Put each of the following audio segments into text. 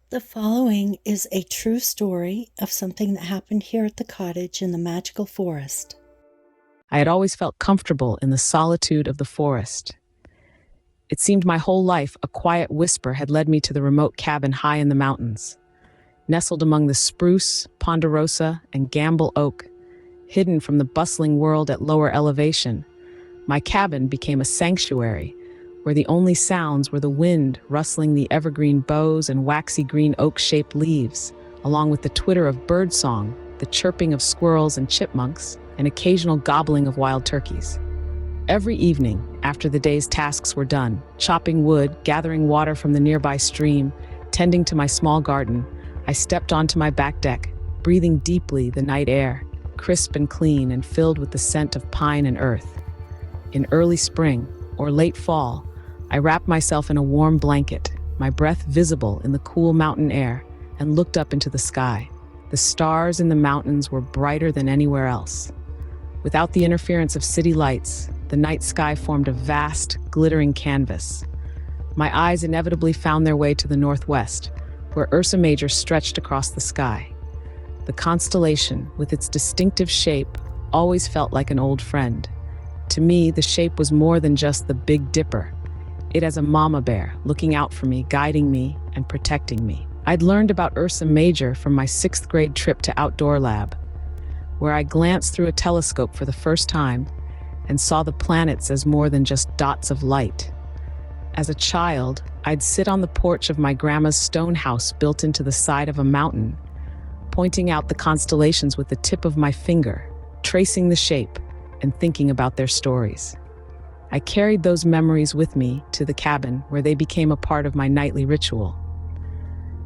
The following is a true story of something that happened here at the cottage in the magical forest. I had always felt comfortable in the solitude of the forest. It seemed my whole life a quiet whisper had led me to the remote cabin high in the mountains. Nestled among the spruce, ponderosa, and gamble oak, hidden from the bustling world at lower elevation, my cabin became a sanctuary where the only sounds were the wind rustling the evergreen boughs and waxy green oak-shaped leaves, along with the twitter of birdsong, the chirping of squirrels and chipmunks, and occasional gobbling of wild turkeys. Every evening, after the day's tasks were done, chopping wood, gathering water from the nearby stream, tending to my small garden, I stepped onto my back deck, breathing deeply the night air, crisp and clean and filled with the scent of pine and earth. In early spring or late fall, I wrapped myself in a warm blanket, my breath visible in the cool mountain air, and looked up into the sky. The stars in the mountains were brighter than anywhere else. Without the interference of city lights, the night sky formed a vast, glittering canvas. My eyes inevitably found their way to the northwest, where Ursa Major stretched across the sky. The constellation, with its distinctive shape, always felt like an old friend. To me, the shape was more than just the Big Dipper. It as a mama bear, looking out for me, guiding me, and protecting me. I'd learned about Ursa Major from my 6th grade trip to Outdoor Lab, where I glanced through a telescope for the first time and saw the planets as more than just dots of light. As a child, I'd sit on the porch of my grandma's stone house built into the side of a mountain, pointing out the constellations with the tip of my finger, tracing the shape, and thinking about their stories. I carried those memories with me to the cabin where they became a part of my nightly ritual.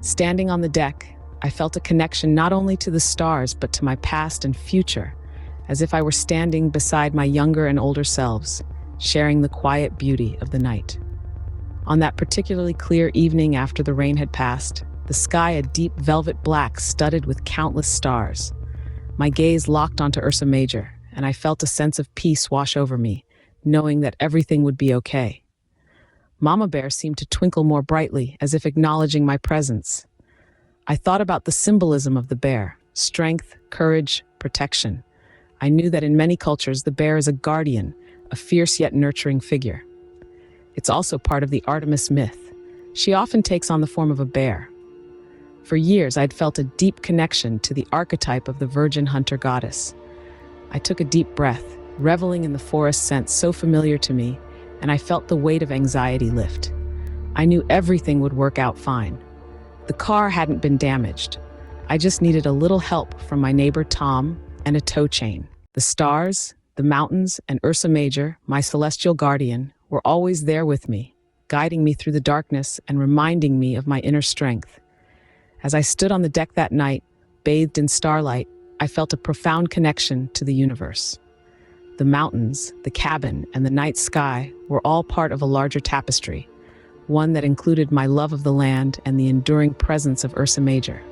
Standing on the deck, I felt a connection not only to the stars but to my past and future, as if I were standing beside my younger and older selves, sharing the quiet beauty of the night. On that particularly clear evening after the rain had passed, the sky a deep velvet black studded with countless stars. My gaze locked onto Ursa Major, and I felt a sense of peace wash over me, knowing that everything would be okay. Mama Bear seemed to twinkle more brightly, as if acknowledging my presence. I thought about the symbolism of the bear: strength, courage, protection. I knew that in many cultures the bear is a guardian, a fierce yet nurturing figure. It's also part of the Artemis myth. She often takes on the form of a bear. For years, I'd felt a deep connection to the archetype of the virgin hunter goddess. I took a deep breath, reveling in the forest scent so familiar to me, and I felt the weight of anxiety lift. I knew everything would work out fine. The car hadn't been damaged. I just needed a little help from my neighbor Tom and a tow chain. The stars, the mountains, and Ursa Major, my celestial guardian, were always there with me, guiding me through the darkness and reminding me of my inner strength. As I stood on the deck that night, bathed in starlight, I felt a profound connection to the universe. The mountains, the cabin, and the night sky were all part of a larger tapestry, one that included my love of the land and the enduring presence of Ursa Major.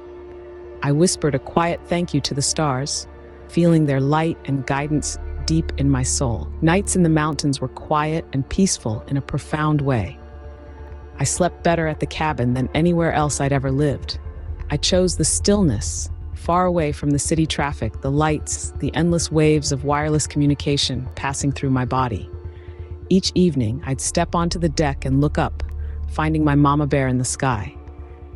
I whispered a quiet thank you to the stars, feeling their light and guidance deep in my soul. Nights in the mountains were quiet and peaceful in a profound way. I slept better at the cabin than anywhere else I'd ever lived. I chose the stillness, far away from the city traffic, the lights, the endless waves of wireless communication passing through my body. Each evening, I'd step onto the deck and look up, finding my mama bear in the sky.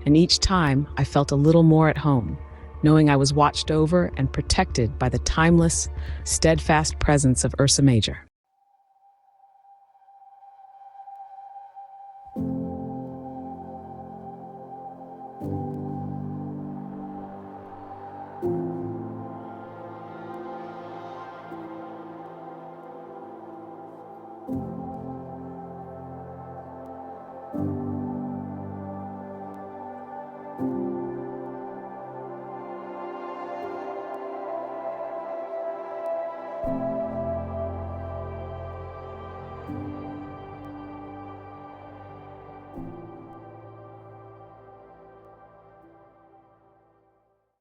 And each time, I felt a little more at home, knowing I was watched over and protected by the timeless, steadfast presence of Ursa Major.